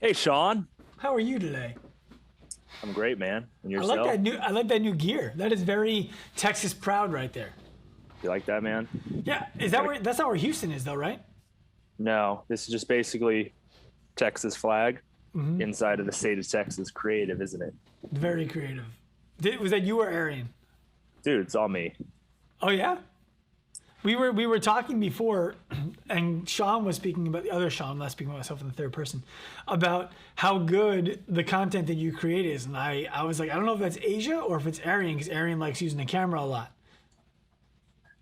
Hey, Sean. How are you today? I'm great, man. And I like yourself? that new I like that new gear. That is very Texas proud right there. You like that, man? Yeah, is that where that's not where Houston is though, right? No, this is just basically Texas flag inside of the state of Texas. Creative, isn't it? Very creative. Was that you or Arian? Dude, it's all me. Oh yeah? We were talking before, and Sean was speaking about the other Sean, I'm not speaking about myself in the third person, about how good the content that you create is. And I was like, I don't know if that's Asia or if it's Arian, because Arian likes using the camera a lot.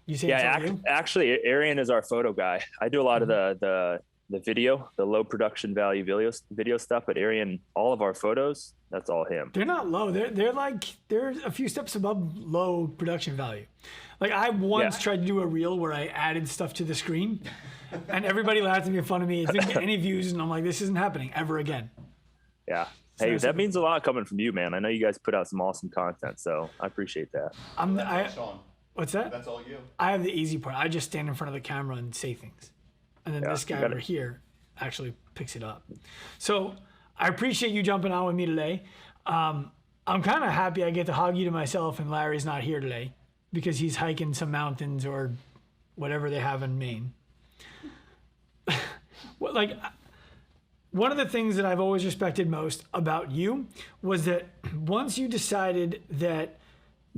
You say it's Yeah, all you? actually, Arian is our photo guy. I do a lot of the video, the low production value video stuff, but Arian, all of our photos, that's all him. They're not low. They're a few steps above low production value. Like I once Yeah. tried to do a reel where I added stuff to the screen, and everybody laughed at me in front of me. It didn't get any views, and I'm like, this isn't happening ever again. Yeah. Hey, So- that means a lot coming from you, man. I know you guys put out some awesome content, so I appreciate that. Sean, What's that? that's all you. I have the easy part. I just stand in front of the camera and say things, and then Yeah, this you guy gotta- over here actually picks it up. So I appreciate you jumping on with me today. I'm kind of happy I get to hog you to myself, and Larry's not here today because he's hiking some mountains or whatever they have in Maine. Like one of the things that I've always respected most about you was that once you decided that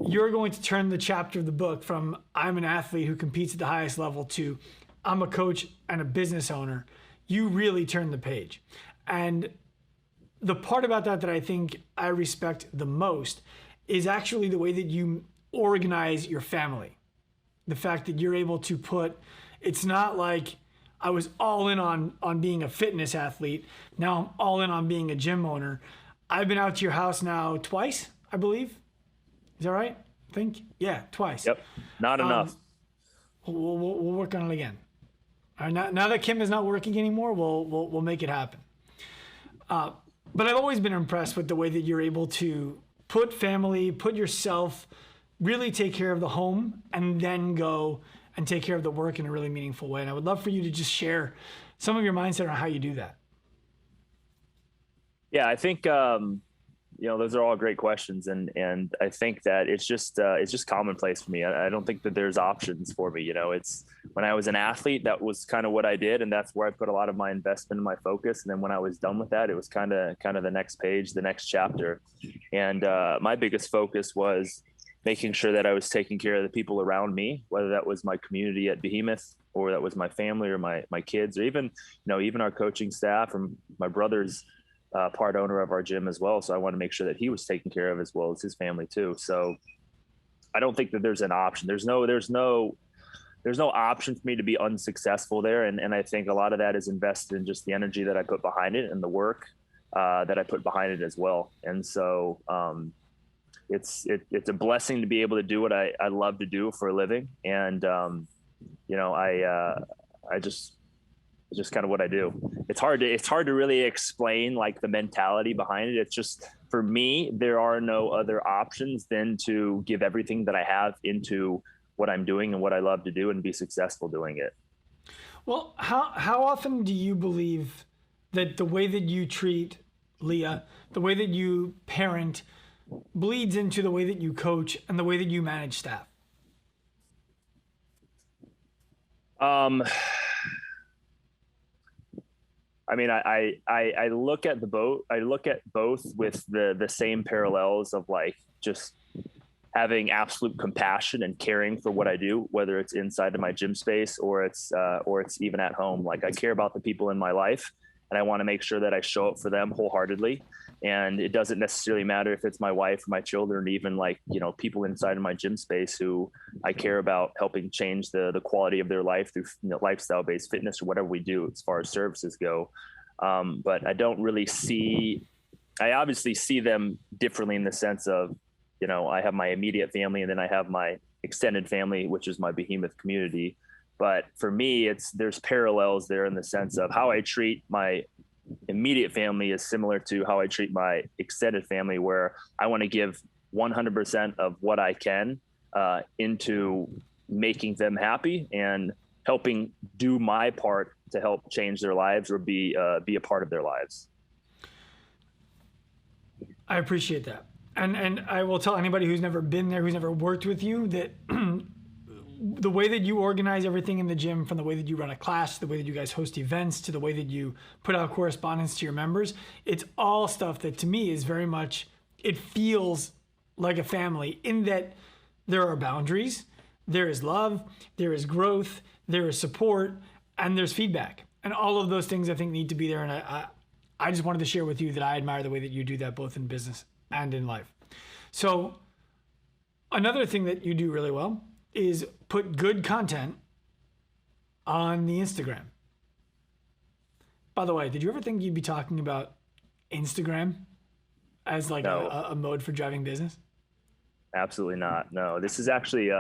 you're going to turn the chapter of the book from I'm an athlete who competes at the highest level to I'm a coach and a business owner, you really turned the page. And the part about that I think I respect the most is actually the way that you organize your family. The fact that you're able to it's not like I was all in on being a fitness athlete. Now I'm all in on being a gym owner. I've been out to your house now twice, I believe. Is that right? I think? Yeah, twice. Yep. Not enough. We'll work on it again. All right, now that Kim is not working anymore, we'll make it happen. But I've always been impressed with the way that you're able to put family, put yourself, really take care of the home, and then go and take care of the work in a really meaningful way. And I would love for you to just share some of your mindset on how you do that. Yeah, I think those are all great questions, and I think that it's just commonplace for me. I don't think that there's options for me. It's when I was an athlete, that was kind of what I did, and that's where I put a lot of my investment and my focus. And then when I was done with that, it was kind of the next page, the next chapter. And my biggest focus was making sure that I was taking care of the people around me, whether that was my community at Behemoth or that was my family or my kids, or even our coaching staff, or my brother's part owner of our gym as well. So I want to make sure that he was taken care of as well as his family too. So I don't think that there's an option. There's no option for me to be unsuccessful there. And I think a lot of that is invested in just the energy that I put behind it and the work that I put behind it as well. And so it's a blessing to be able to do what I love to do for a living. And it's just kind of what I do. It's hard to really explain like the mentality behind it. It's just, for me, there are no other options than to give everything that I have into what I'm doing and what I love to do and be successful doing it. Well, how often do you believe that the way that you treat Leah, the way that you parent, bleeds into the way that you coach and the way that you manage staff? I mean, I look at both with the same parallels of like just having absolute compassion and caring for what I do, whether it's inside of my gym space or it's even at home. Like I care about the people in my life, and I want to make sure that I show up for them wholeheartedly. And it doesn't necessarily matter if it's my wife or my children, or even like, people inside of my gym space who I care about helping change the quality of their life through lifestyle-based fitness or whatever we do as far as services go. But I obviously see them differently in the sense of, I have my immediate family and then I have my extended family, which is my Behemoth community. But for me, there's parallels there in the sense of how I treat my immediate family is similar to how I treat my extended family, where I want to give 100% of what I can into making them happy and helping do my part to help change their lives or be a part of their lives. I appreciate that. And I will tell anybody who's never been there, who's never worked with you, that the way that you organize everything in the gym, from the way that you run a class, to the way that you guys host events, to the way that you put out correspondence to your members, it's all stuff that to me is very much, it feels like a family, in that there are boundaries, there is love, there is growth, there is support, and there's feedback. And all of those things I think need to be there. And I just wanted to share with you that I admire the way that you do that, both in business and in life. So another thing that you do really well is put good content on the Instagram. By the way, did you ever think you'd be talking about Instagram as like No, a mode for driving business? absolutely not. No, this is actually,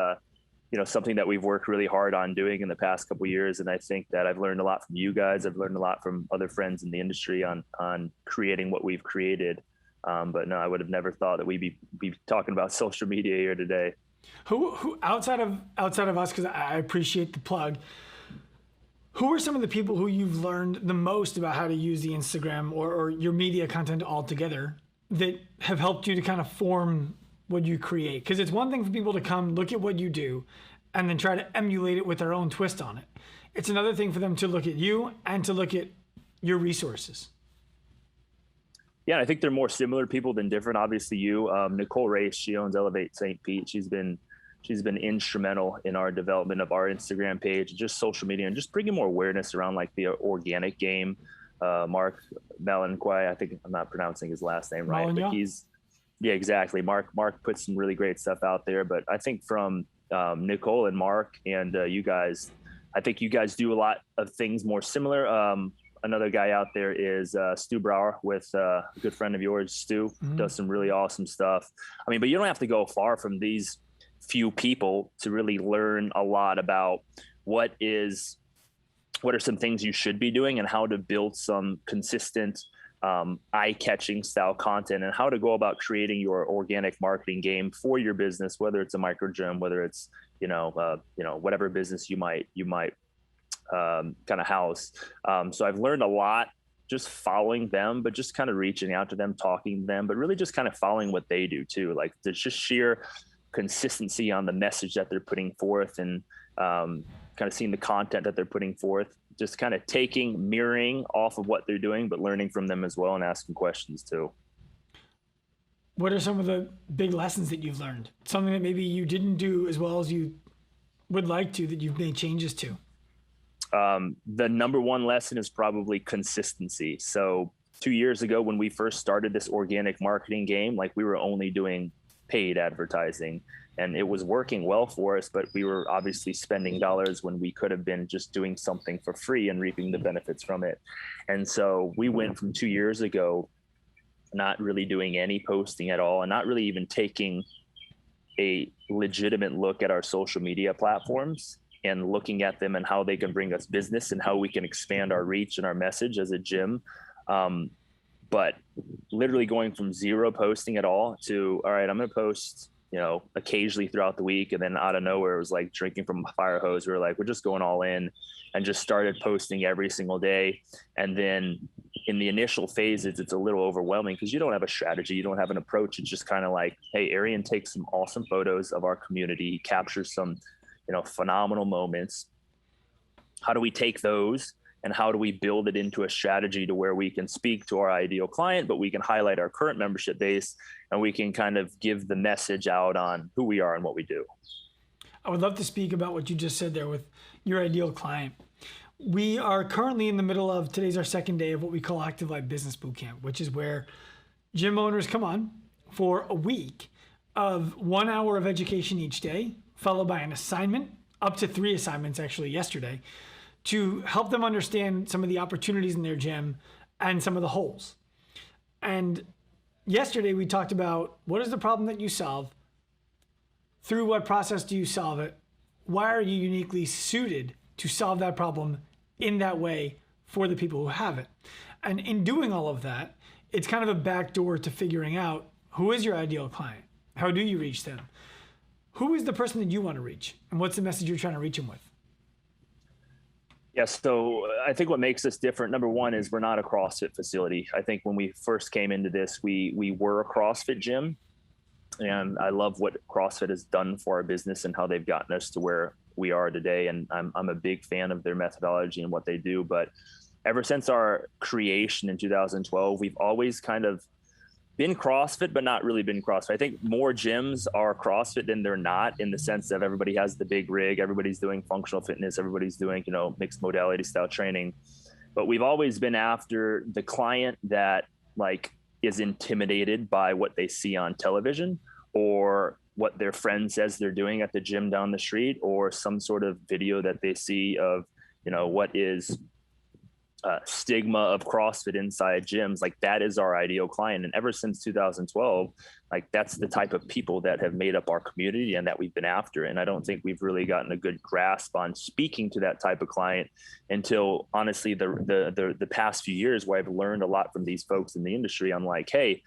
something that we've worked really hard on doing in the past couple of years. And I think that I've learned a lot from you guys. I've learned a lot from other friends in the industry on creating what we've created. But no, I would have never thought that we'd be talking about social media here today. Who outside of us, because I appreciate the plug, who are some of the people who you've learned the most about how to use the Instagram or your media content altogether that have helped you to kind of form what you create? Because it's one thing for people to come look at what you do and then try to emulate it with their own twist on it. It's another thing for them to look at you and to look at your resources. Yeah, I think they're more similar people than different. Obviously, Nicole Race, she owns Elevate St. Pete. She's been instrumental in our development of our Instagram page, just social media, and just bringing more awareness around like the organic game. Mark Malinquai, I think I'm not pronouncing his last name right, Molyneux? but yeah, exactly. Mark puts some really great stuff out there. But I think from Nicole and Mark and you guys, I think you guys do a lot of things more similar. Another guy out there is Stu Brower with a good friend of yours, Stu, does some really awesome stuff. I mean, but you don't have to go far from these few people to really learn a lot about what are some things you should be doing and how to build some consistent eye-catching style content, and how to go about creating your organic marketing game for your business, whether it's a micro gym, whether it's whatever business you might kind of house. So I've learned a lot just following them, but just kind of reaching out to them, talking to them, but really just kind of following what they do too. Like there's just sheer consistency on the message that they're putting forth, and kind of seeing the content that they're putting forth, just kind of mirroring off of what they're doing, but learning from them as well and asking questions too. What are some of the big lessons that you've learned? Something that maybe you didn't do as well as you would like to, that you've made changes to? The number one lesson is probably consistency. So 2 years ago, when we first started this organic marketing game, like we were only doing paid advertising, and it was working well for us, but we were obviously spending dollars when we could have been just doing something for free and reaping the benefits from it. And so we went from 2 years ago, not really doing any posting at all, and not really even taking a legitimate look at our social media platforms and looking at them and how they can bring us business and how we can expand our reach and our message as a gym. But literally going from zero posting at all to, all right, I'm going to post, occasionally throughout the week. And then out of nowhere, it was like drinking from a fire hose. We were like, we're just going all in, and just started posting every single day. And then in the initial phases, it's a little overwhelming because you don't have a strategy. You don't have an approach. It's just kind of like, hey, Arian takes some awesome photos of our community. He captures some, phenomenal moments. How do we take those and how do we build it into a strategy to where we can speak to our ideal client, but we can highlight our current membership base, and we can kind of give the message out on who we are and what we do. I would love to speak about what you just said there with your ideal client. We are currently in the middle of, today's our second day of what we call Active Life Business Bootcamp, which is where gym owners come on for a week of 1 hour of education each day, followed by an assignment, up to 3 assignments actually yesterday, to help them understand some of the opportunities in their gym and some of the holes. And yesterday we talked about, what is the problem that you solve? Through what process do you solve it? Why are you uniquely suited to solve that problem in that way for the people who have it? And in doing all of that, it's kind of a backdoor to figuring out, who is your ideal client? How do you reach them? Who is the person that you want to reach? And what's the message you're trying to reach them with? Yeah, so I think what makes us different, number one, is we're not a CrossFit facility. I think when we first came into this, we were a CrossFit gym, and I love what CrossFit has done for our business and how they've gotten us to where we are today. And I'm a big fan of their methodology and what they do. But ever since our creation in 2012, we've always kind of been CrossFit, but not really been CrossFit. I think more gyms are CrossFit than they're not, in the sense that everybody has the big rig, everybody's doing functional fitness, everybody's doing, mixed modality style training. But we've always been after the client that like is intimidated by what they see on television, or what their friend says they're doing at the gym down the street, or some sort of video that they see of, what is stigma of CrossFit inside gyms. Like, that is our ideal client. And ever since 2012, like, that's the type of people that have made up our community and that we've been after. And I don't think we've really gotten a good grasp on speaking to that type of client until, honestly, the past few years, where I've learned a lot from these folks in the industry. I'm like, hey,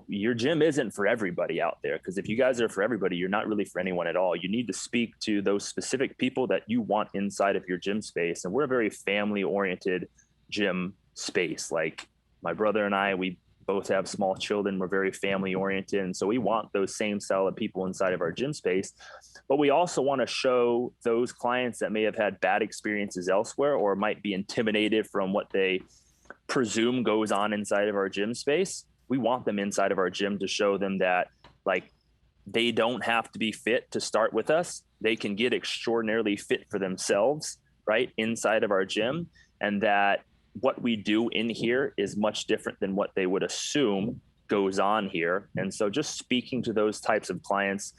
your gym isn't for everybody out there. Because if you guys are for everybody, you're not really for anyone at all. You need to speak to those specific people that you want inside of your gym space. And we're a very family oriented gym space. Like, my brother and I, we both have small children. We're very family oriented. And so we want those same style of people inside of our gym space. But we also want to show those clients that may have had bad experiences elsewhere, or might be intimidated from what they presume goes on inside of our gym space. We want them inside of our gym to show them that, like, they don't have to be fit to start with us. They can get extraordinarily fit for themselves, right, inside of our gym. And that what we do in here is much different than what they would assume goes on here. And so just speaking to those types of clients,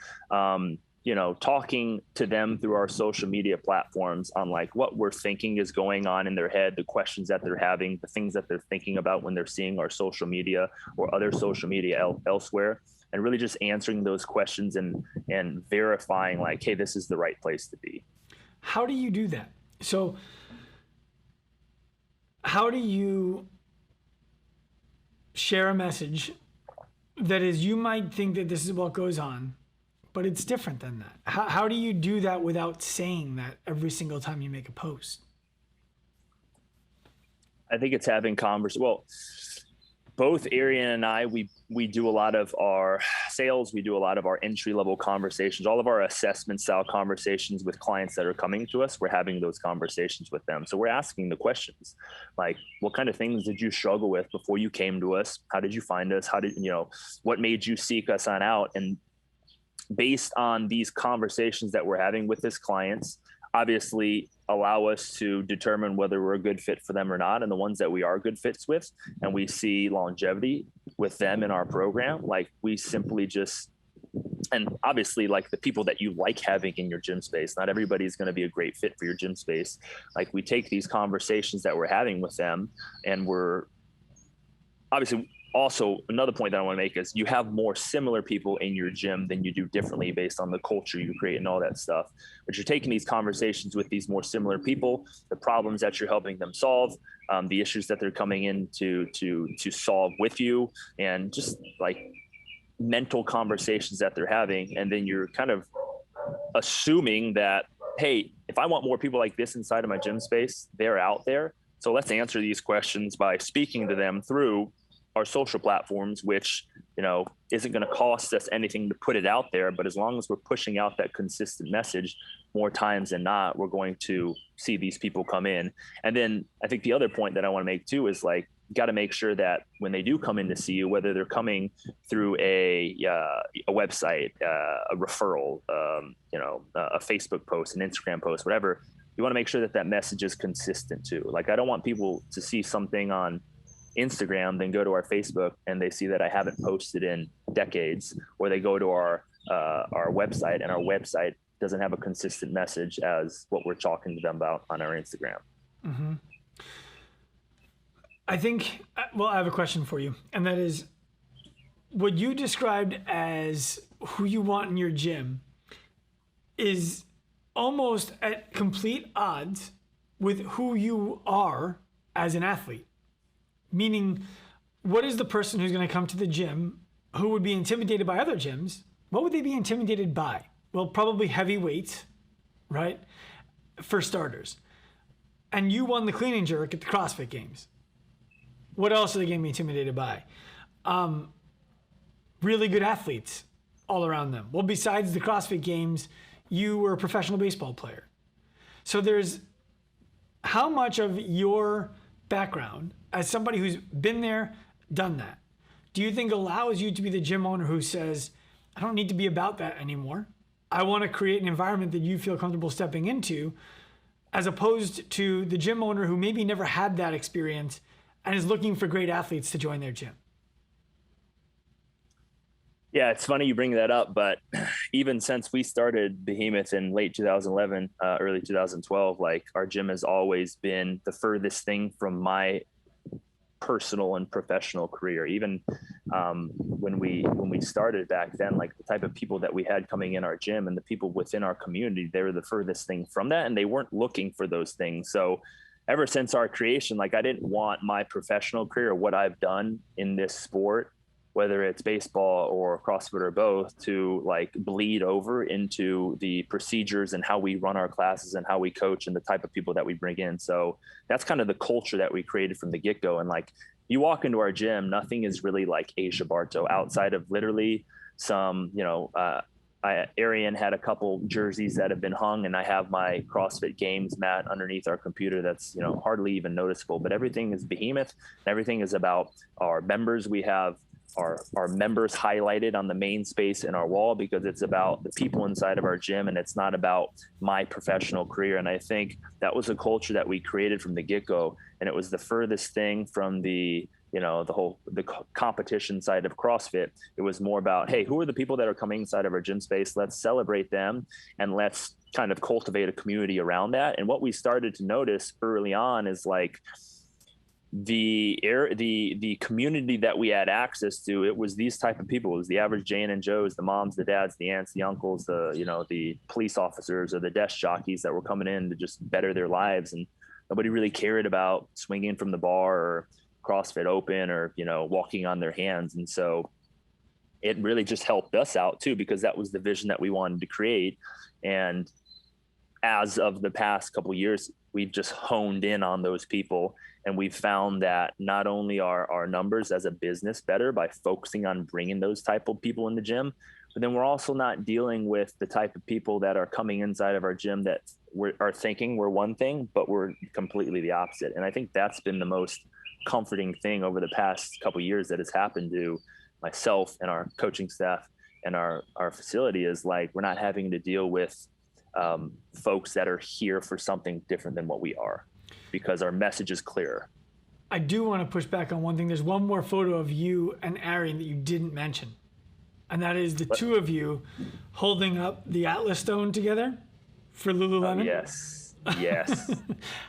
talking to them through our social media platforms on like what we're thinking is going on in their head, the questions that they're having, the things that they're thinking about when they're seeing our social media or other social media elsewhere, and really just answering those questions and verifying like, hey, this is the right place to be. How do you do that? So how do you share a message that is, you might think that this is what goes on, but it's different than that? How do you do that without saying that every single time you make a post? I think it's having conversations. Well, both Arian and I, we do a lot of our sales. We do a lot of our entry level conversations, all of our assessment style conversations with clients that are coming to us. We're having those conversations with them. So we're asking the questions like, what kind of things did you struggle with before you came to us? How did you find us? What made you seek us on out? And based on these conversations that we're having with this clients, obviously allow us to determine whether we're a good fit for them or not. And the ones that we are good fits with, and we see longevity with them in our program, like, we simply just, and obviously like the people that you like having in your gym space, not everybody's going to be a great fit for your gym space. Like, we take these conversations that we're having with them, and we're obviously, also another point that I want to make is you have more similar people in your gym than you do differently based on the culture you create and all that stuff. But you're taking these conversations with these more similar people, the problems that you're helping them solve, the issues that they're coming in to solve with you, and just like mental conversations that they're having. And then you're kind of assuming that, hey, if I want more people like this inside of my gym space, they're out there. So let's answer these questions by speaking to them through our social platforms, which, isn't going to cost us anything to put it out there. But as long as we're pushing out that consistent message more times than not, we're going to see these people come in. And then I think the other point that I want to make too is like, got to make sure that when they do come in to see you, whether they're coming through a website, a referral, a Facebook post, an Instagram post, whatever, you want to make sure that that message is consistent too. Like, I don't want people to see something on Instagram, then go to our Facebook and they see that I haven't posted in decades, or they go to our website and our website doesn't have a consistent message as what we're talking to them about on our Instagram. Mm-hmm. I think, well, I have a question for you, and that is, what you described as who you want in your gym is almost at complete odds with who you are as an athlete. Meaning, what is the person who's going to come to the gym who would be intimidated by other gyms? What would they be intimidated by? Well, probably heavy weights, right? For starters. and you won the clean and jerk at the CrossFit Games. What else are they going to be intimidated by? Really good athletes all around them. Well, besides the CrossFit Games, you were a professional baseball player. So there's how much of your background as somebody who's been there, done that, do you think allows you to be the gym owner who says, I don't need to be about that anymore. I want to create an environment that you feel comfortable stepping into, as opposed to the gym owner who maybe never had that experience and is looking for great athletes to join their gym? Yeah, it's funny you bring that up, but even since we started Behemoth in late 2011, early 2012, like our gym has always been the furthest thing from my personal and professional career. Even when we started back then, like the type of people that we had coming in our gym and the people within our community, they were the furthest thing from that, and they weren't looking for those things. So ever since our creation, like I didn't want my professional career, what I've done in this sport, whether it's baseball or CrossFit or both, to like bleed over into the procedures and how we run our classes and how we coach and the type of people that we bring in. So that's kind of the culture that we created from the get-go. And like you walk into our gym, nothing is really like Aja Barto outside of literally some, Arian had a couple jerseys that have been hung, and I have my CrossFit Games mat underneath our computer that's, hardly even noticeable, but everything is Behemoth. Everything is about our members. We have our members highlighted on the main space in our wall because it's about the people inside of our gym, and it's not about my professional career. And I think that was a culture that we created from the get-go, and it was the furthest thing from the competition side of CrossFit. It was more about, hey, who are the people that are coming inside of our gym space? Let's celebrate them, and let's kind of cultivate a community around that. And what we started to notice early on is like the community that we had access to, it was these type of people. It was the average Jane and Joes, the moms, the dads, the aunts, the uncles, the police officers or the desk jockeys that were coming in to just better their lives. And nobody really cared about swinging from the bar or CrossFit Open or, walking on their hands. And so it really just helped us out too, because that was the vision that we wanted to create. And as of the past couple of years, we've just honed in on those people. And we've found that not only are our numbers as a business better by focusing on bringing those type of people in the gym, but then we're also not dealing with the type of people that are coming inside of our gym that are thinking we're one thing, but we're completely the opposite. And I think that's been the most comforting thing over the past couple of years that has happened to myself and our coaching staff and our facility, is like we're not having to deal with folks that are here for something different than what we are, because our message is clearer. I do want to push back on one thing. There's one more photo of you and Arian that you didn't mention, and that is the two of you holding up the Atlas stone together for Lululemon. Yes.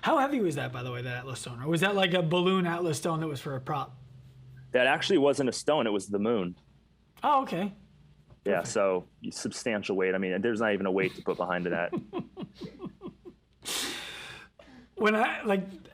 How heavy was that, by the way, that Atlas stone? Or was that like a balloon Atlas stone that was for a prop? That actually wasn't a stone. It was the moon. Oh, okay. Yeah, so substantial weight. I mean, there's not even a weight to put behind that. When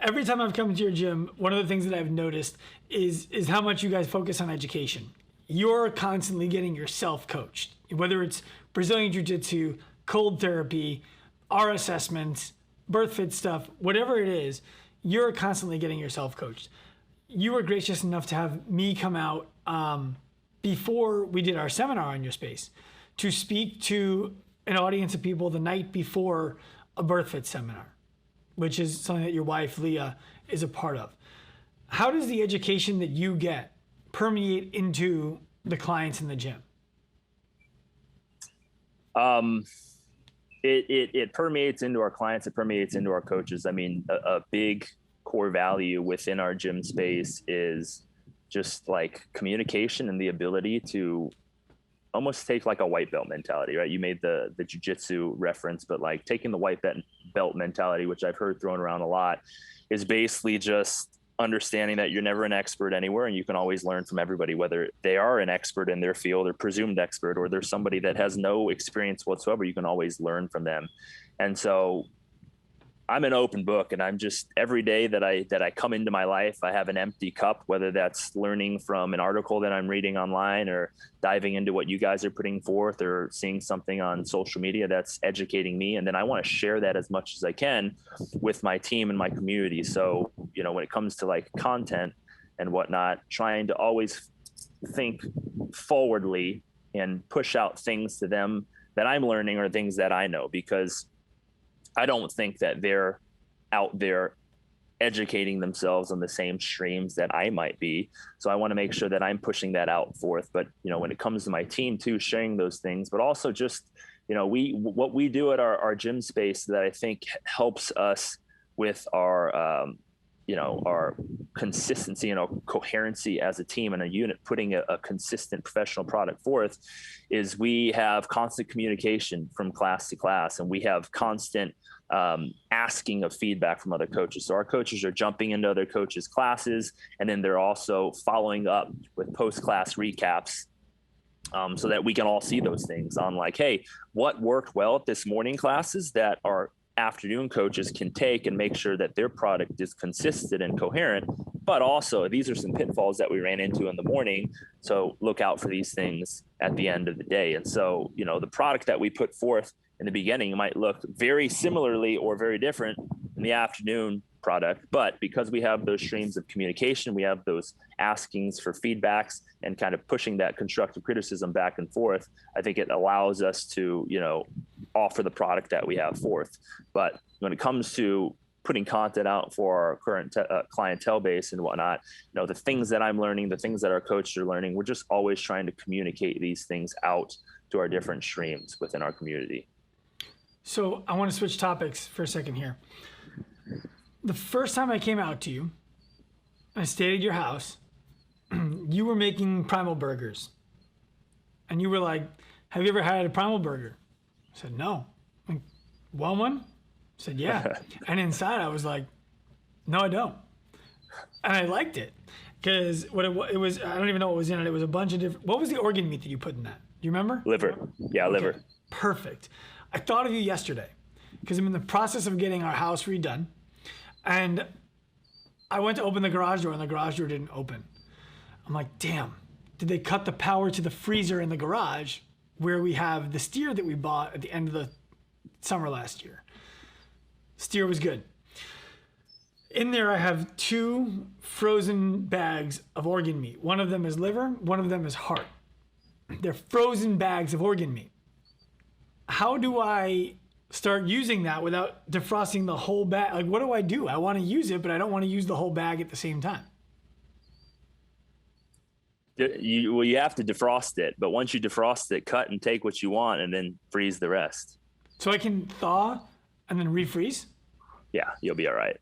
every time I've come to your gym, one of the things that I've noticed is how much you guys focus on education. You're constantly getting yourself coached, whether it's Brazilian Jiu-Jitsu, cold therapy, our assessments, birth fit stuff, whatever it is, you're constantly getting yourself coached. You were gracious enough to have me come out before we did our seminar on your space to speak to an audience of people the night before a birth fit seminar, which is something that your wife, Leah, is a part of. How does the education that you get permeate into the clients in the gym? It permeates into our clients. It permeates into our coaches. I mean, a big core value within our gym space is just like communication and the ability to almost take like a white belt mentality, right? You made the jiu-jitsu reference, but like taking the white belt mentality, which I've heard thrown around a lot, is basically just understanding that you're never an expert anywhere, and you can always learn from everybody, whether they are an expert in their field or presumed expert, or there's somebody that has no experience whatsoever. You can always learn from them. And so I'm an open book, and I'm just, every day that I come into my life, I have an empty cup, whether that's learning from an article that I'm reading online, or diving into what you guys are putting forth, or seeing something on social media that's educating me. And then I want to share that as much as I can with my team and my community. So, when it comes to like content and whatnot, trying to always think forwardly and push out things to them that I'm learning, or things that I know, because I don't think that they're out there educating themselves on the same streams that I might be. So I want to make sure that I'm pushing that out forth. But, when it comes to my team too, sharing those things, but also just, what we do at our gym space that I think helps us with our consistency and our coherency as a team and a unit, putting a consistent professional product forth, is we have constant communication from class to class, and we have constant asking of feedback from other coaches. So our coaches are jumping into other coaches' classes, and then they're also following up with post-class recaps, so that we can all see those things on like, hey, what worked well at this morning classes that our afternoon coaches can take and make sure that their product is consistent and coherent. But also, these are some pitfalls that we ran into in the morning, so look out for these things at the end of the day. And so, the product that we put forth in the beginning might look very similarly or very different in the afternoon product, but because we have those streams of communication, we have those askings for feedbacks and kind of pushing that constructive criticism back and forth, I think it allows us to, offer the product that we have forth. But when it comes to putting content out for our current clientele base and whatnot, the things that I'm learning, the things that our coaches are learning, we're just always trying to communicate these things out to our different streams within our community. So I want to switch topics for a second here. The first time I came out to you, I stayed at your house, you were making Primal burgers. And you were like, have you ever had a Primal burger? I said, no. Like, want one? I said, yeah. And inside I was like, no, I don't. And I liked it. Because what it was, I don't even know what was in it. It was a bunch of different, what was the organ meat that you put in that? Do you remember? Liver. Yeah, okay. Liver. Perfect. I thought of you yesterday because I'm in the process of getting our house redone. And I went to open the garage door and the garage door didn't open. I'm like, damn, did they cut the power to the freezer in the garage where we have the steer that we bought at the end of the summer last year? Steer was good. In there, I have 2 frozen bags of organ meat. One of them is liver, one of them is heart. They're frozen bags of organ meat. How do I start using that without defrosting the whole bag? Like, what do I do? I want to use it, but I don't want to use the whole bag at the same time. You have to defrost it, but once you defrost it, cut and take what you want and then freeze the rest. So I can thaw and then refreeze? Yeah, you'll be all right.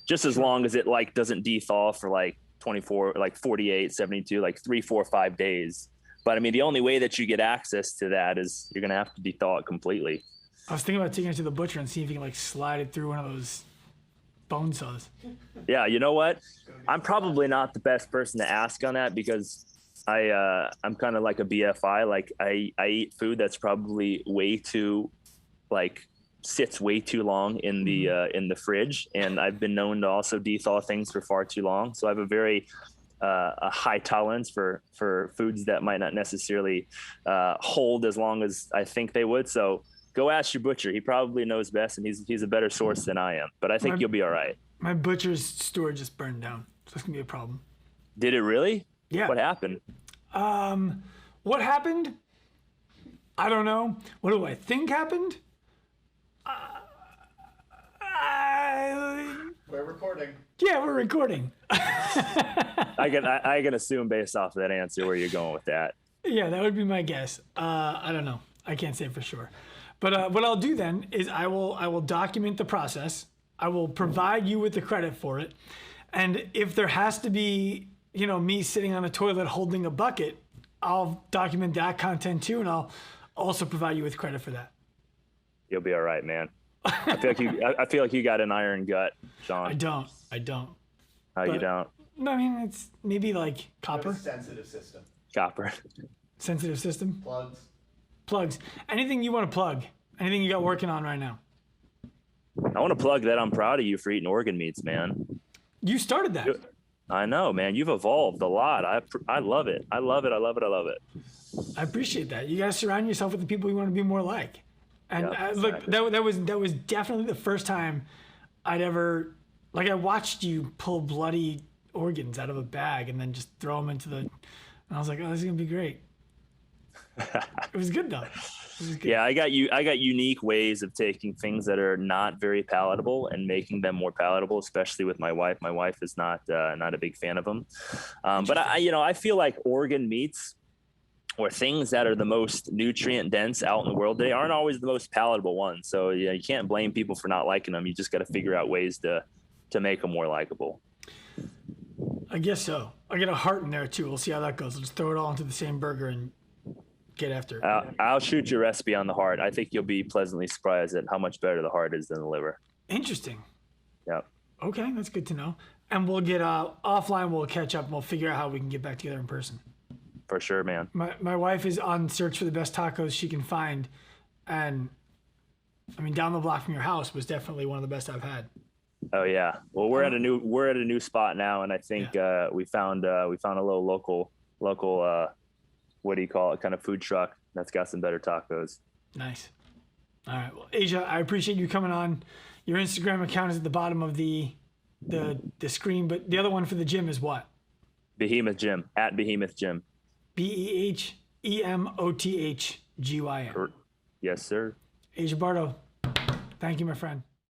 Just as long as it doesn't de-thaw for 24, 48, 72, 3, 4, 5 days. But I mean, the only way that you get access to that is you're going to have to de-thaw it completely. I was thinking about taking it to the butcher and see if you can slide it through one of those bone saws. Yeah, you know what? I'm probably not the best person to ask on that because I'm kind of like a BFI. I eat food that's probably way too sits way too long in the fridge, and I've been known to also de-thaw things for far too long. So I have a very a high tolerance for foods that might not necessarily hold as long as I think they would. So go ask your butcher. He probably knows best, and he's a better source than I am. But I think you'll be all right. My butcher's store just burned down, so it's gonna be a problem. Did it really? Yeah. What happened? What happened? I don't know. What do I think happened? We're recording. Yeah, we're recording. I can assume based off of that answer where you're going with that. Yeah, that would be my guess. I don't know. I can't say for sure. But what I'll do then is I will document the process. I will provide you with the credit for it. And if there has to be, me sitting on a toilet holding a bucket, I'll document that content too, and I'll also provide you with credit for that. You'll be all right, man. I feel like you got an iron gut, Sean. I don't. How you don't? No, I mean, it's maybe like copper. Sensitive system. Copper. Sensitive system. Plugs. Plugs. Anything you want to plug? Anything you got working on right now? I want to plug that I'm proud of you for eating organ meats, man. You started that. I know, man. You've evolved a lot. I love it. I love it. I love it. I love it. I appreciate that. You got to surround yourself with the people you want to be more like. And Yep, look, exactly. that was definitely the first time I'd ever, like, I watched you pull bloody organs out of a bag and then just throw them into the. And I was like, oh, this is gonna be great. It was good though. It was good. Yeah, I got unique ways of taking things that are not very palatable and making them more palatable, especially with my wife. My wife is not a big fan of them. But I feel like organ meats or things that are the most nutrient dense out in the world, they aren't always the most palatable ones. So yeah, you can't blame people for not liking them. You just got to figure out ways to make them more likable. I guess so. I get a heart in there too. We'll see how that goes. I'll just throw it all into the same burger and get after it. I'll shoot you a recipe on the heart. I think you'll be pleasantly surprised at how much better the heart is than the liver. Interesting. Yep. Okay, that's good to know. And we'll get offline. We'll catch up and we'll figure out how we can get back together in person. For sure, man. My wife is on search for the best tacos she can find, and I mean, down the block from your house was definitely one of the best I've had. Oh yeah. Well, we're at a new spot now, and I think we found a little local what do you call it, kind of food truck that's got some better tacos. Nice. All right. Well, Aja, I appreciate you coming on. Your Instagram account is at the bottom of the screen, but the other one for the gym is what? Behemoth Gym, at Behemoth Gym. BEHEMOTHGYM. Yes, sir. Aja Barto, thank you, my friend.